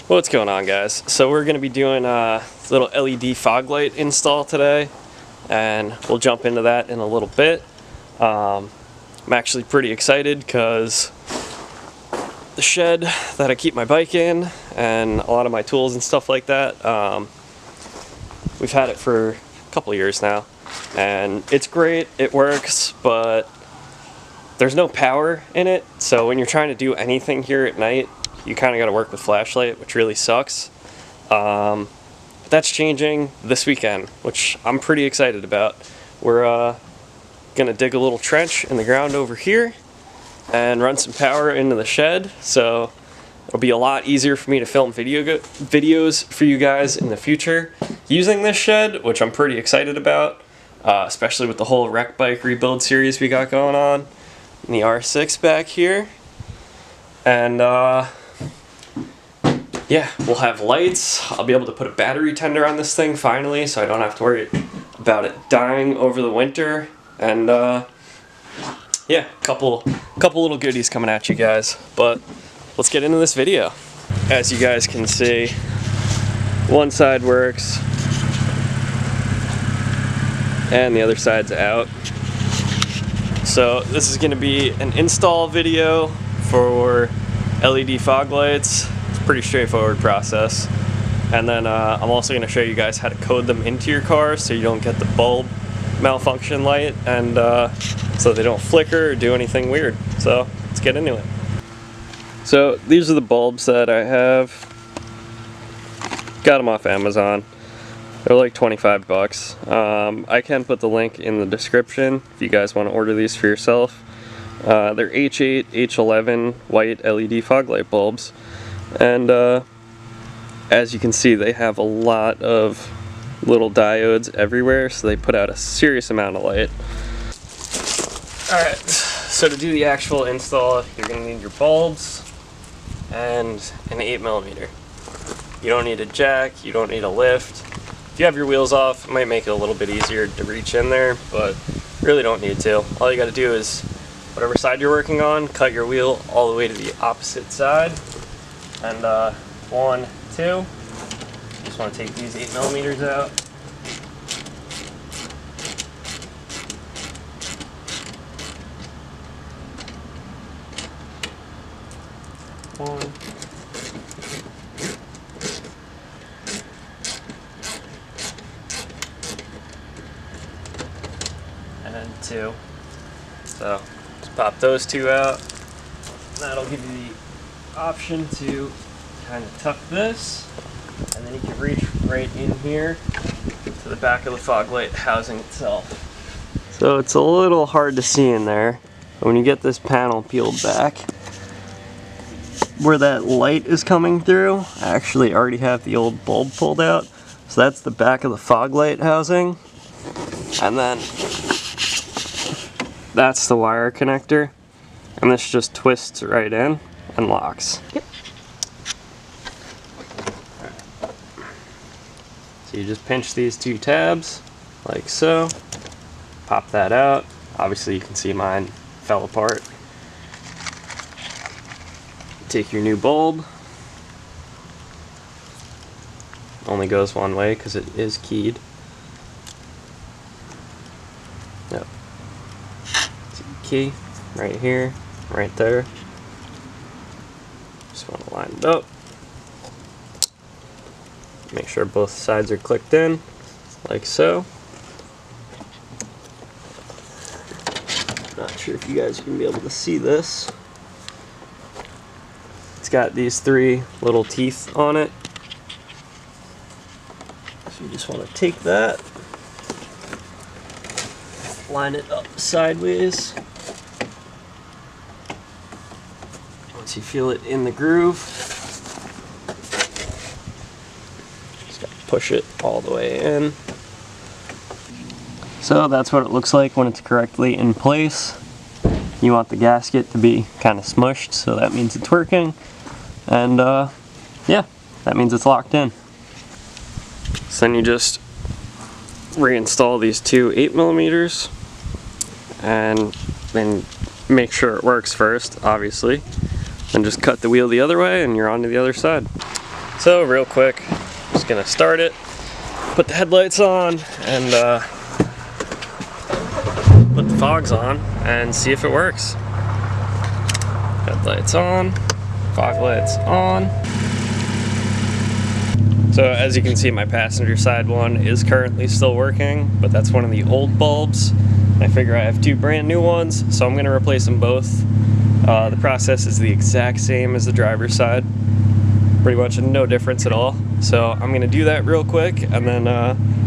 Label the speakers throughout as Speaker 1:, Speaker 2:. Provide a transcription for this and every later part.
Speaker 1: What's going on, guys? So we're going to be doing a little LED fog light install today, and we'll jump into that in a little bit. I'm actually pretty excited because the shed that I keep my bike in and a lot of my tools and stuff like that, we've had it for a couple of years now, and it's great, it works, but there's no power in it, so when you're trying to do anything here at night, you kind of got to work with flashlight, which really sucks. But that's changing this weekend, which I'm pretty excited about. We're gonna dig a little trench in the ground over here and run some power into the shed, so it'll be a lot easier for me to film videos for you guys in the future using this shed, which I'm pretty excited about, especially with the whole wreck bike rebuild series we got going on in the R6 back here. And yeah, we'll have lights. I'll be able to put a battery tender on this thing finally, so I don't have to worry about it dying over the winter. And yeah, couple little goodies coming at you guys. But let's get into this video. As you guys can see, one side works and the other side's out. So this is going to be an install video for LED fog lights. Pretty straightforward process. And then I'm also going to show you guys how to code them into your car so you don't get the bulb malfunction light, and so they don't flicker or do anything weird. So let's get into it. So these are the bulbs that I have. Got them off Amazon. They're like 25 bucks. I can put the link in the description if you guys want to order these for yourself. They're H8, H11 white LED fog light bulbs. And as you can see, they have a lot of little diodes everywhere, so they put out a serious amount of light. Alright, so to do the actual install, you're going to need your bulbs and an 8mm. You don't need a jack, you don't need a lift. If you have your wheels off, it might make it a little bit easier to reach in there, but you really don't need to. All you got to do is, whatever side you're working on, cut your wheel all the way to the opposite side. And 1, 2, just want to take these 8mm out. One. And 2. So just pop those two out. That'll give you the option to kind of tuck this, and then you can reach right in here to the back of the fog light housing itself. So it's a little hard to see in there, but when you get this panel peeled back, where that light is coming through, I actually already have the old bulb pulled out. So that's the back of the fog light housing, and then that's the wire connector, and this just twists right in and locks. Yep. So you just pinch these two tabs like so, pop that out. Obviously you can see mine fell apart. Take your new bulb. Only goes one way because it is keyed. Yep. Key right here, right there. Just want to line it up. Make sure both sides are clicked in, like so. Not sure if you guys are going to be able to see this. It's got these 3 little teeth on it. So you just want to take that, line it up sideways. Once you feel it in the groove, just gotta push it all the way in. So that's what it looks like when it's correctly in place. You want the gasket to be kind of smushed, so that means it's working. And yeah, that means it's locked in. So then you just reinstall these two 8mm and then make sure it works first, obviously. Then just cut the wheel the other way and you're on to the other side. So real quick, just gonna start it, put the headlights on, and put the fogs on, and see if it works. Headlights on, fog lights on. So as you can see, my passenger side one is currently still working, but that's one of the old bulbs. I figure I have two brand new ones, so I'm going to replace them both. The process is the exact same as the driver's side. Pretty much no difference at all. So I'm going to do that real quick, and then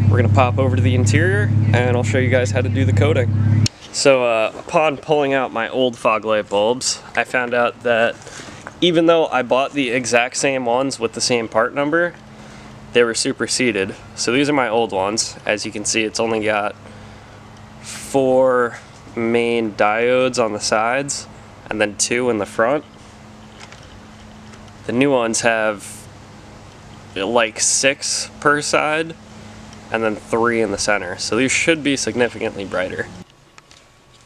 Speaker 1: we're going to pop over to the interior, and I'll show you guys how to do the coating. So upon pulling out my old fog light bulbs, I found out that even though I bought the exact same ones with the same part number, they were superseded. So these are my old ones. As you can see, it's only got 4 main diodes on the sides and then 2 in the front. The new ones have like 6 per side and then 3 in the center. So these should be significantly brighter.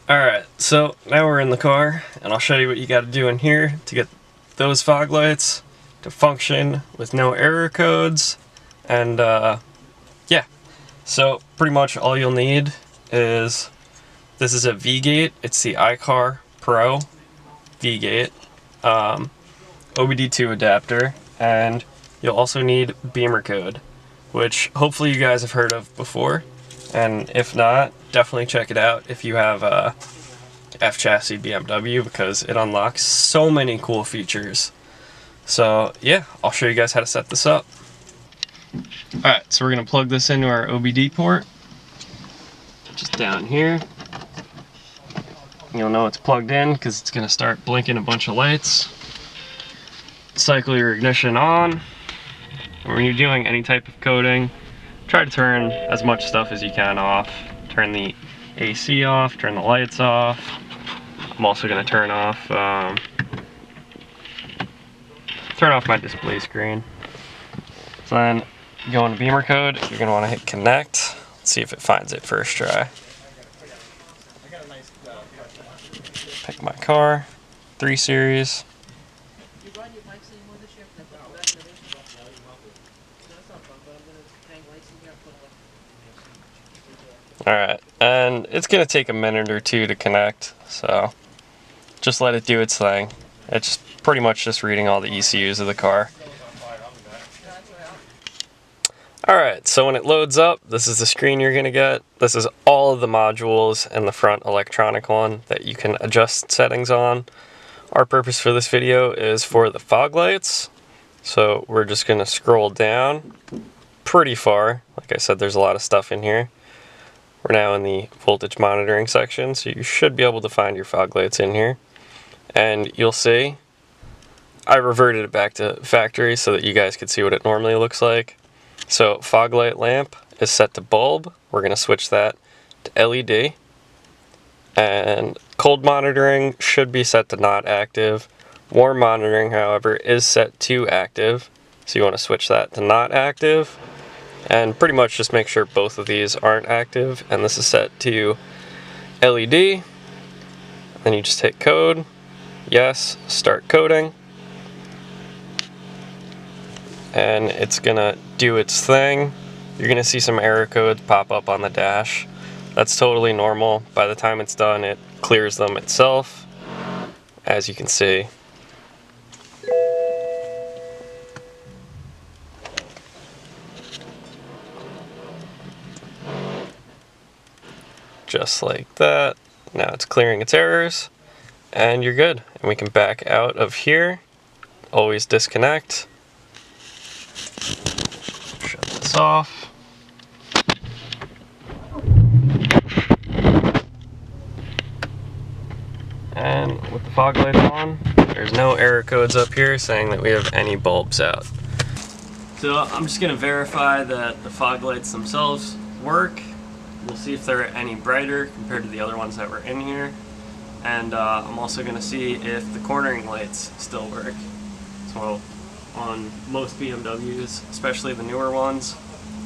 Speaker 1: Alright, so now we're in the car, and I'll show you what you got to do in here to get those fog lights to function with no error codes. And yeah, so pretty much all you'll need is, this is a V-gate. It's the iCar Pro V-gate, OBD2 adapter, and you'll also need BimmerCode, which hopefully you guys have heard of before, and if not, definitely check it out if you have a F-chassis BMW, because it unlocks so many cool features. So yeah, I'll show you guys how to set this up. Alright, so we're going to plug this into our OBD port, just down here. You'll know it's plugged in because it's going to start blinking a bunch of lights. Cycle your ignition on. And when you're doing any type of coating, try to turn as much stuff as you can off. Turn the AC off, turn the lights off. I'm also going to turn off my display screen. So then, go into BimmerCode, you're going to want to hit connect. Let's see if it finds it first try. Pick my car, 3 series. Alright, and it's going to take a minute or two to connect, so just let it do its thing. It's pretty much just reading all the ECUs of the car. Alright, so when it loads up, this is the screen you're going to get. This is all of the modules in the front electronic one that you can adjust settings on. Our purpose for this video is for the fog lights. So we're just going to scroll down pretty far. Like I said, there's a lot of stuff in here. We're now in the voltage monitoring section, so you should be able to find your fog lights in here. And you'll see, I reverted it back to factory so that you guys could see what it normally looks like. So fog light lamp is set to bulb. We're going to switch that to LED. And cold monitoring should be set to not active. Warm monitoring, however, is set to active. So you want to switch that to not active. And pretty much just make sure both of these aren't active. And this is set to LED. Then you just hit code. Yes, start coding. And it's gonna do its thing. You're gonna see some error codes pop up on the dash. That's totally normal. By the time it's done, it clears them itself, as you can see. Just like that. Now it's clearing its errors, and you're good. And we can back out of here. Always disconnect. Shut this off. And with the fog lights on, there's no error codes up here saying that we have any bulbs out. So I'm just going to verify that the fog lights themselves work. We'll see if they're any brighter compared to the other ones that were in here. And I'm also going to see if the cornering lights still work. So on most BMWs, especially the newer ones,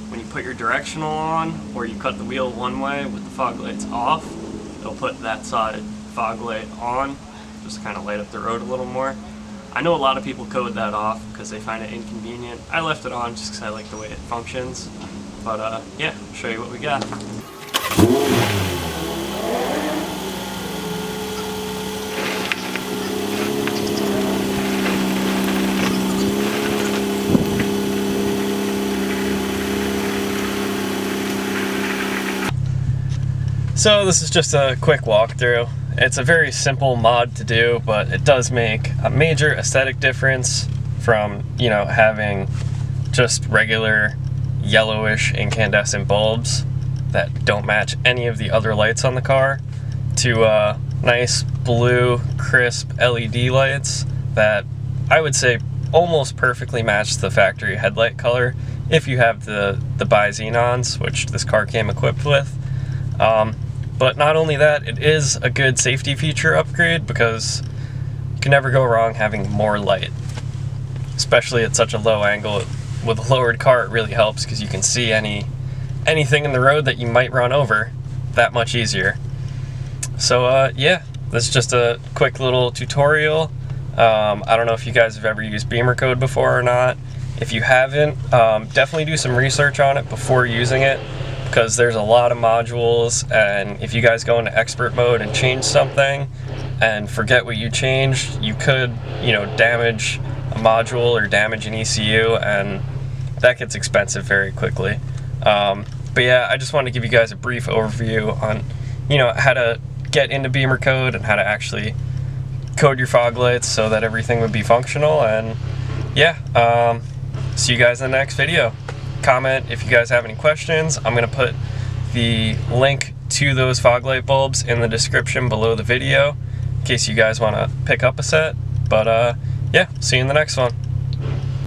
Speaker 1: when you put your directional on or you cut the wheel one way with the fog lights off, it'll put that side fog light on, just kind of light up the road a little more. I know a lot of people code that off because they find it inconvenient. I left it on just because I like the way it functions. But yeah, I'll show you what we got. So this is just a quick walkthrough. It's a very simple mod to do, but it does make a major aesthetic difference from, you know, having just regular yellowish incandescent bulbs that don't match any of the other lights on the car to nice blue, crisp LED lights that I would say almost perfectly match the factory headlight color if you have the bi-xenons, which this car came equipped with. But not only that, it is a good safety feature upgrade because you can never go wrong having more light. Especially at such a low angle. With a lowered car, it really helps because you can see anything in the road that you might run over that much easier. So yeah, this is just a quick little tutorial. I don't know if you guys have ever used BimmerCode before or not. If you haven't, definitely do some research on it before using it, because there's a lot of modules, and if you guys go into expert mode and change something and forget what you changed, you could, you know, damage a module or damage an ECU, and that gets expensive very quickly. But yeah, I just wanted to give you guys a brief overview on, you know, how to get into BimmerCode and how to actually code your fog lights so that everything would be functional. And yeah, see you guys in the next video. Comment if you guys have any questions. I'm going to put the link to those fog light bulbs in the description below the video in case you guys want to pick up a set. But yeah, see you in the next one.